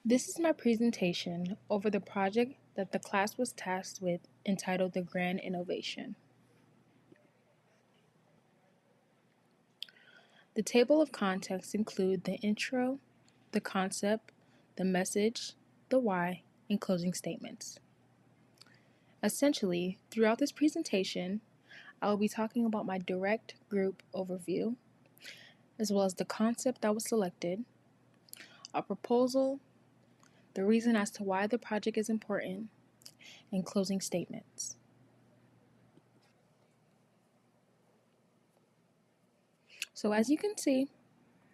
This is my presentation over the project that the class was tasked with entitled The Grand Innovation. The table of contents include the intro, the concept, the message, the why, and closing statements. Essentially, throughout this presentation, I will be talking about my direct group overview, as well as the concept that was selected, a proposal, the reason as to why the project is important, and closing statements. So as you can see,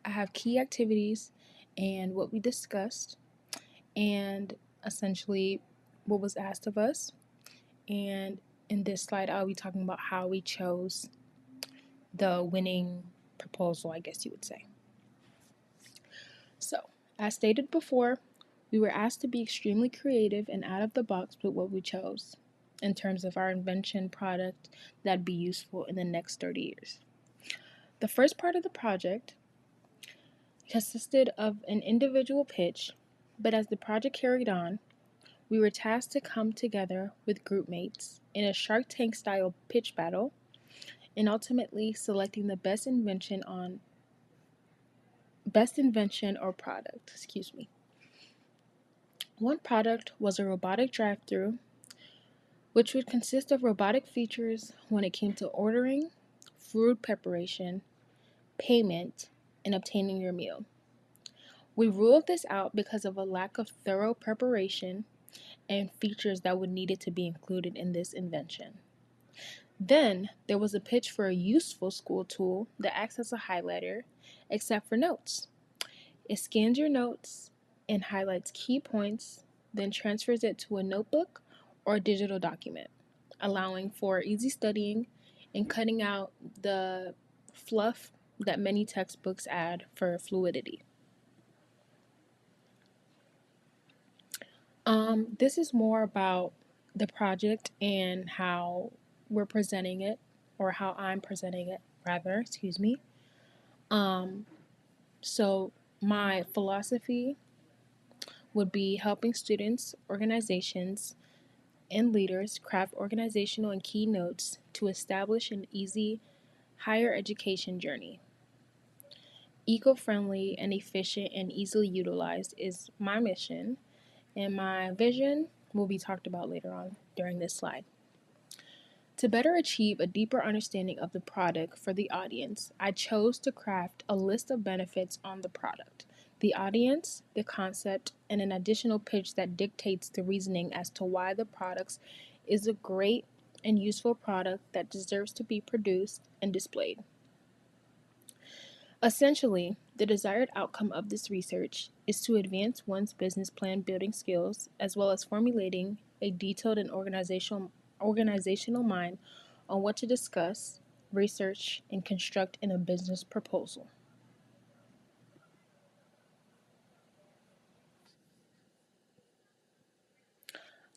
I have key activities and what we discussed, and essentially what was asked of us. And in this slide, I'll be talking about how we chose the winning proposal, I guess you would say. So, as stated before, we were asked to be extremely creative and out of the box with what we chose in terms of our invention product that'd be useful in the next 30 years. The first part of the project consisted of an individual pitch, but as the project carried on, we were tasked to come together with group mates in a Shark Tank style pitch battle and ultimately selecting the best invention or product. One product was a robotic drive-through, which would consist of robotic features when it came to ordering, food preparation, payment, and obtaining your meal. We ruled this out because of a lack of thorough preparation and features that would needed to be included in this invention. Then there was a pitch for a useful school tool that acts as a highlighter, except for notes. It scans your notes and highlights key points, then transfers it to a notebook or a digital document, allowing for easy studying and cutting out the fluff that many textbooks add for fluidity. This is more about the project and how we're presenting it, or how I'm presenting it, rather, So my philosophy would be helping students, organizations, and leaders craft organizational and key notes to establish an easy higher education journey. Eco-friendly and efficient and easily utilized is my mission, and my vision will be talked about later on during this slide. To better achieve a deeper understanding of the product for the audience, I chose to craft a list of benefits on the product, the audience, the concept, and an additional pitch that dictates the reasoning as to why the product is a great and useful product that deserves to be produced and displayed. Essentially, the desired outcome of this research is to advance one's business plan building skills, as well as formulating a detailed and organizational mind on what to discuss, research, and construct in a business proposal.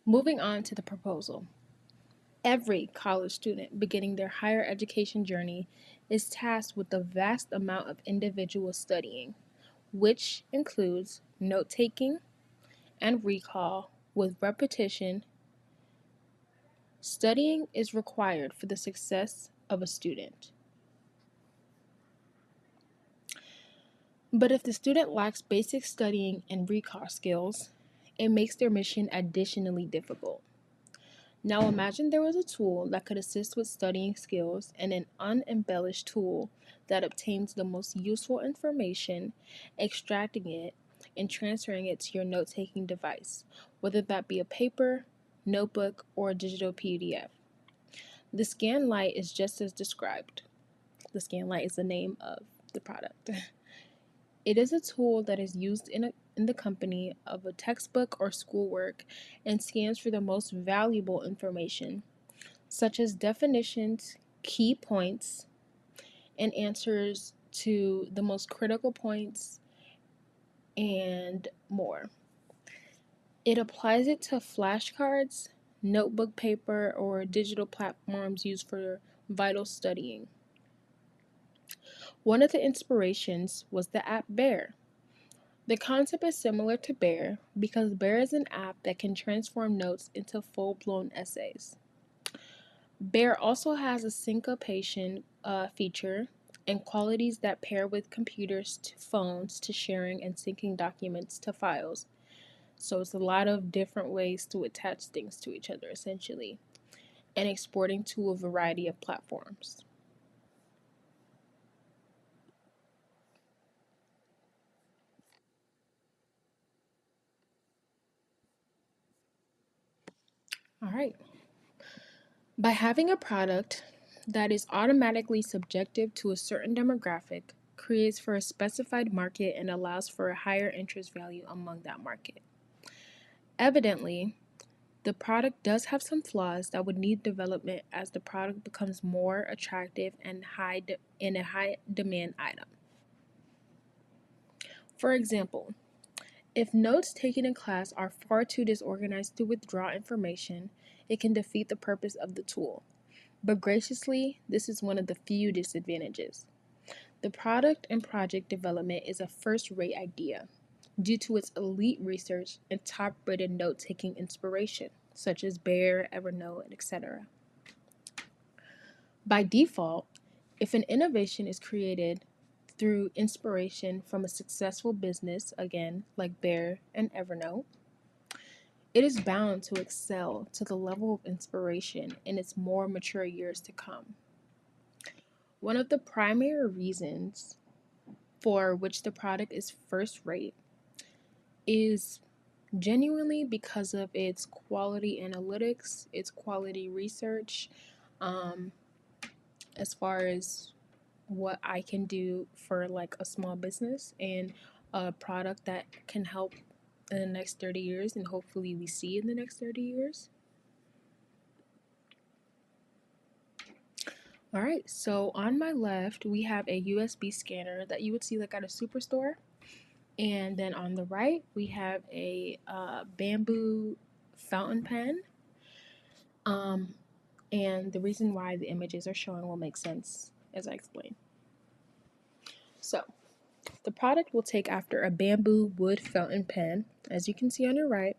Moving on to the proposal. Every college student beginning their higher education journey is tasked with a vast amount of individual studying, which includes note-taking and recall with repetition. Studying is required for the success of a student. But if the student lacks basic studying and recall skills, it makes their mission additionally difficult. Now imagine there was a tool that could assist with studying skills and an unembellished tool that obtains the most useful information, extracting it and transferring it to your note-taking device, whether that be a paper, notebook, or a digital PDF. The Scanlight is just as described. The Scanlight is the name of the product. It is a tool that is used in the company of a textbook or schoolwork and scans for the most valuable information, such as definitions, key points, and answers to the most critical points, and more. It applies it to flashcards, notebook paper, or digital platforms used for vital studying. One of the inspirations was the app Bear, The concept is similar to Bear because Bear is an app that can transform notes into full blown essays. Bear also has a syncopation feature and qualities that pair with computers to phones to sharing and syncing documents to files. So it's a lot of different ways to attach things to each other essentially and exporting to a variety of platforms. All right. By having a product that is automatically subjective to a certain demographic, creates for a specified market and allows for a higher interest value among that market. Evidently, the product does have some flaws that would need development as the product becomes more attractive and in a high demand item. For example, if notes taken in class are far too disorganized to withdraw information, it can defeat the purpose of the tool. But graciously, this is one of the few disadvantages. The product and project development is a first rate idea due to its elite research and top rated note taking inspiration, such as Bear, Evernote, etc. By default, if an innovation is created through inspiration from a successful business, again, like Bear and Evernote, it is bound to excel to the level of inspiration in its more mature years to come. One of the primary reasons for which the product is first rate is genuinely because of its quality analytics, its quality research, um, as far as what I can do for like a small business and a product that can help in the next 30 years and hopefully we see in the next 30 years. All right, so on my left, we have a USB scanner that you would see like at a superstore. And then on the right, we have a bamboo fountain pen. Um, and the reason why the images are showing will make sense as I explain. So, the product will take after a bamboo wood fountain pen. As you can see on your right,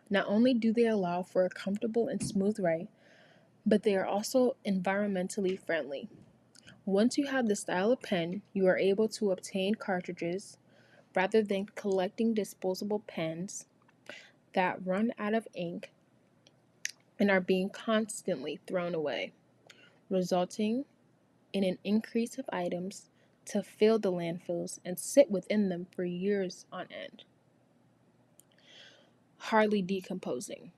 not only do they allow for a comfortable and smooth write, but they are also environmentally friendly. Once you have the style of pen, you are able to obtain cartridges rather than collecting disposable pens that run out of ink and are being constantly thrown away, resulting in an increase of items to fill the landfills and sit within them for years on end, hardly decomposing.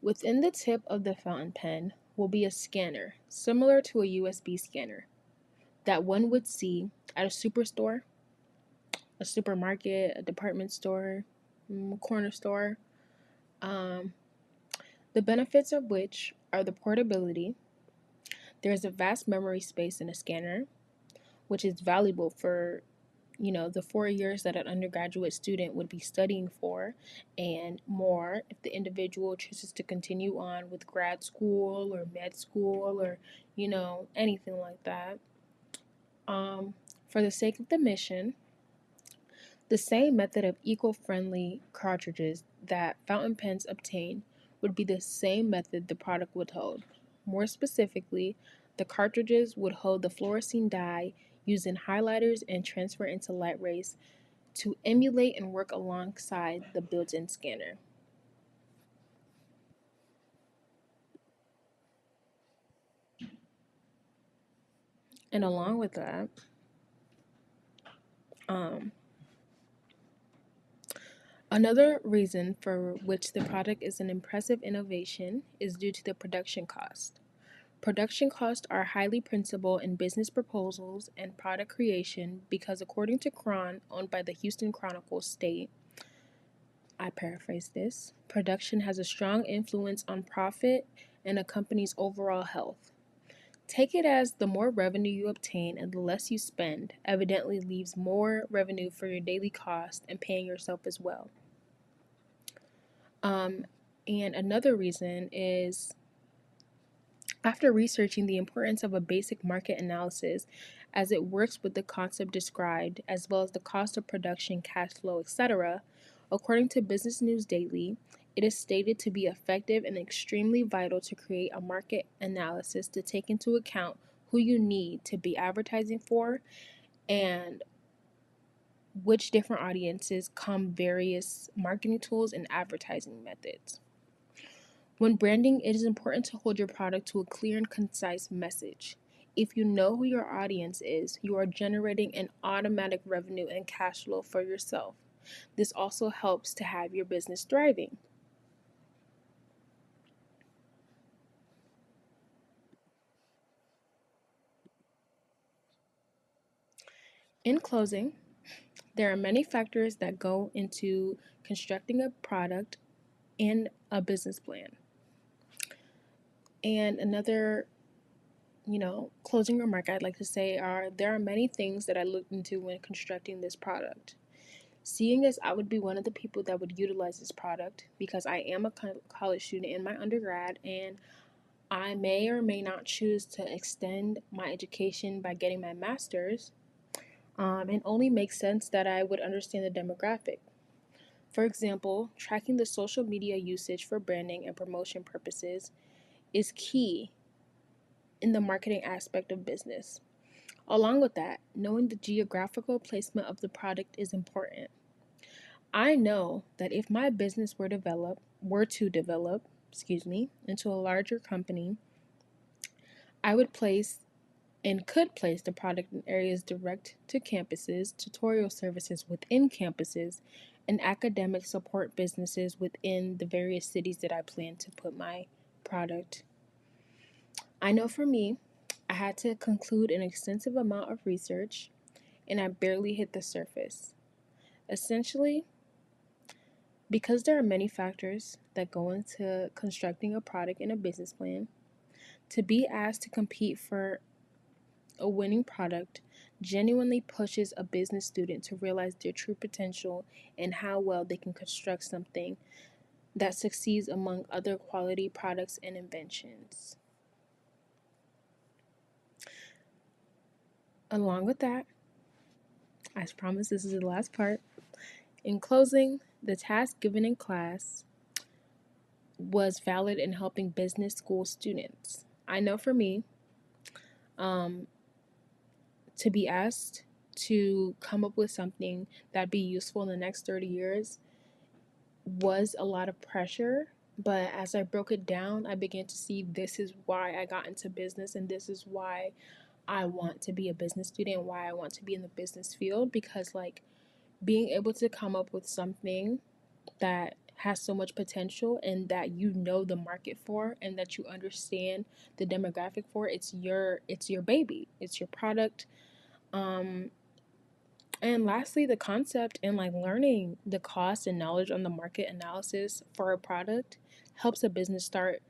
Within the tip of the fountain pen will be a scanner similar to a USB scanner that one would see at a superstore, a supermarket, a department store, corner store. Um, the benefits of which are the portability. There is a vast memory space in a scanner, which is valuable for the 4 years that an undergraduate student would be studying for, and more if the individual chooses to continue on with grad school or med school or anything like that. For the sake of the mission, the same method of eco-friendly cartridges that fountain pens obtain would be the same method the product would hold. More specifically, the cartridges would hold the fluorescein dye used in highlighters and transfer into light rays to emulate and work alongside the built-in scanner. And along with that, um, another reason for which the product is an impressive innovation is due to the production cost. Production costs are highly principal in business proposals and product creation because, according to Cron, owned by the Houston Chronicle, state, I paraphrase this, production has a strong influence on profit and a company's overall health. Take it as the more revenue you obtain and the less you spend evidently leaves more revenue for your daily cost and paying yourself as well. And another reason is after researching the importance of a basic market analysis as it works with the concept described, as well as the cost of production, cash flow, etc. According to Business News Daily, it is stated to be effective and extremely vital to create a market analysis to take into account who you need to be advertising for and which different audiences come various marketing tools and advertising methods. When branding, it is important to hold your product to a clear and concise message. If you know who your audience is, you are generating an automatic revenue and cash flow for yourself. This also helps to have your business thriving. In closing, there are many factors that go into constructing a product and a business plan. And another, closing remark I'd like to say are there are many things that I looked into when constructing this product. Seeing as I would be one of the people that would utilize this product because I am a college student in my undergrad and I may or may not choose to extend my education by getting my master's, it only makes sense that I would understand the demographic. For example, tracking the social media usage for branding and promotion purposes is key in the marketing aspect of business. Along with that, knowing the geographical placement of the product is important. I know that if my business were to develop, into a larger company, I would place and could place the product in areas direct to campuses, tutorial services within campuses, and academic support businesses within the various cities that I plan to put my product. I know for me, I had to conclude an extensive amount of research and I barely hit the surface. Essentially, because there are many factors that go into constructing a product and a business plan, to be asked to compete for a winning product genuinely pushes a business student to realize their true potential and how well they can construct something that succeeds among other quality products and inventions. Along with that, I promise this is the last part. In closing, the task given in class was valid in helping business school students. I know for me, um, to be asked to come up with something that'd be useful in the next 30 years was a lot of pressure. But as I broke it down, I began to see this is why I got into business and this is why I want to be a business student, why I want to be in the business field. Because, like, being able to come up with something that has so much potential and that you know the market for and that you understand the demographic for, it's your baby, it's your product. And lastly, the concept and like learning the cost and knowledge on the market analysis for a product helps a business start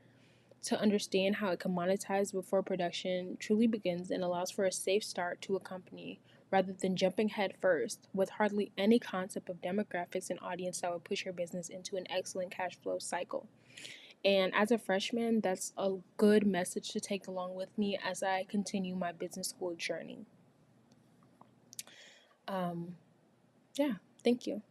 to understand how it can monetize before production truly begins and allows for a safe start to a company rather than jumping head first with hardly any concept of demographics and audience that would push your business into an excellent cash flow cycle. And as a freshman, that's a good message to take along with me as I continue my business school journey. Yeah, thank you.